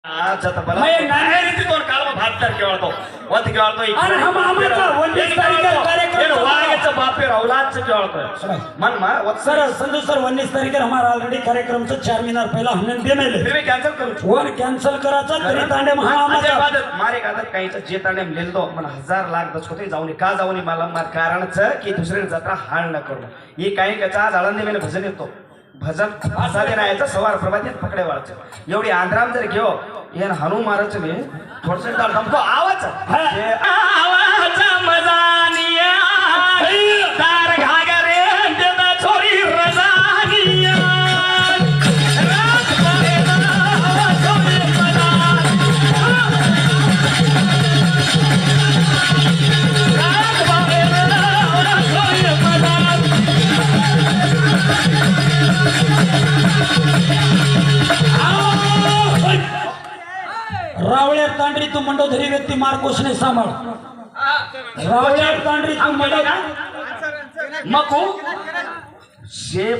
अच्छा तर मला मैं नाने रीति तोर काल में भात तर केवळतो वत केवळतो आणि हम आमाचा 19 तारखेला कार्यक्रम वागेचा बापे औलादच केवळतो मन मा वत सर संजू सर 19 तारीख हमारा ऑलरेडी कार्यक्रम से 4 महीना पहला हमने दे मेले फिर भी कैंसिल करू वन कैंसिल कराचा तरी तांडे महा आमाचा बादत मारे कादत काहीच जे तांडे लेलदो मन 1000 लाख दस होते जाऊन का जाऊन मला मार कारणच की दुसरी जत्रा हाळ न करू ही काही कचा आज आळंदी मेले भजन येतो भजन असा दिन यायचं सवार प्रभातीत पकडे वाळचं एवढी आंध्राम जर घेऊ येन हनु मारच मी थोडसे तर दमको आवाज आवाज मजानिया तार घागरे देता छोरी रजानिया रात परेला छोरी मजान रात परेला छोरी मजान रावळ्या तांडरी तू मंडोधरी व्यक्ती मार्कोसने सांभाळ रावळ्या तांडरी तू मंडो मको शे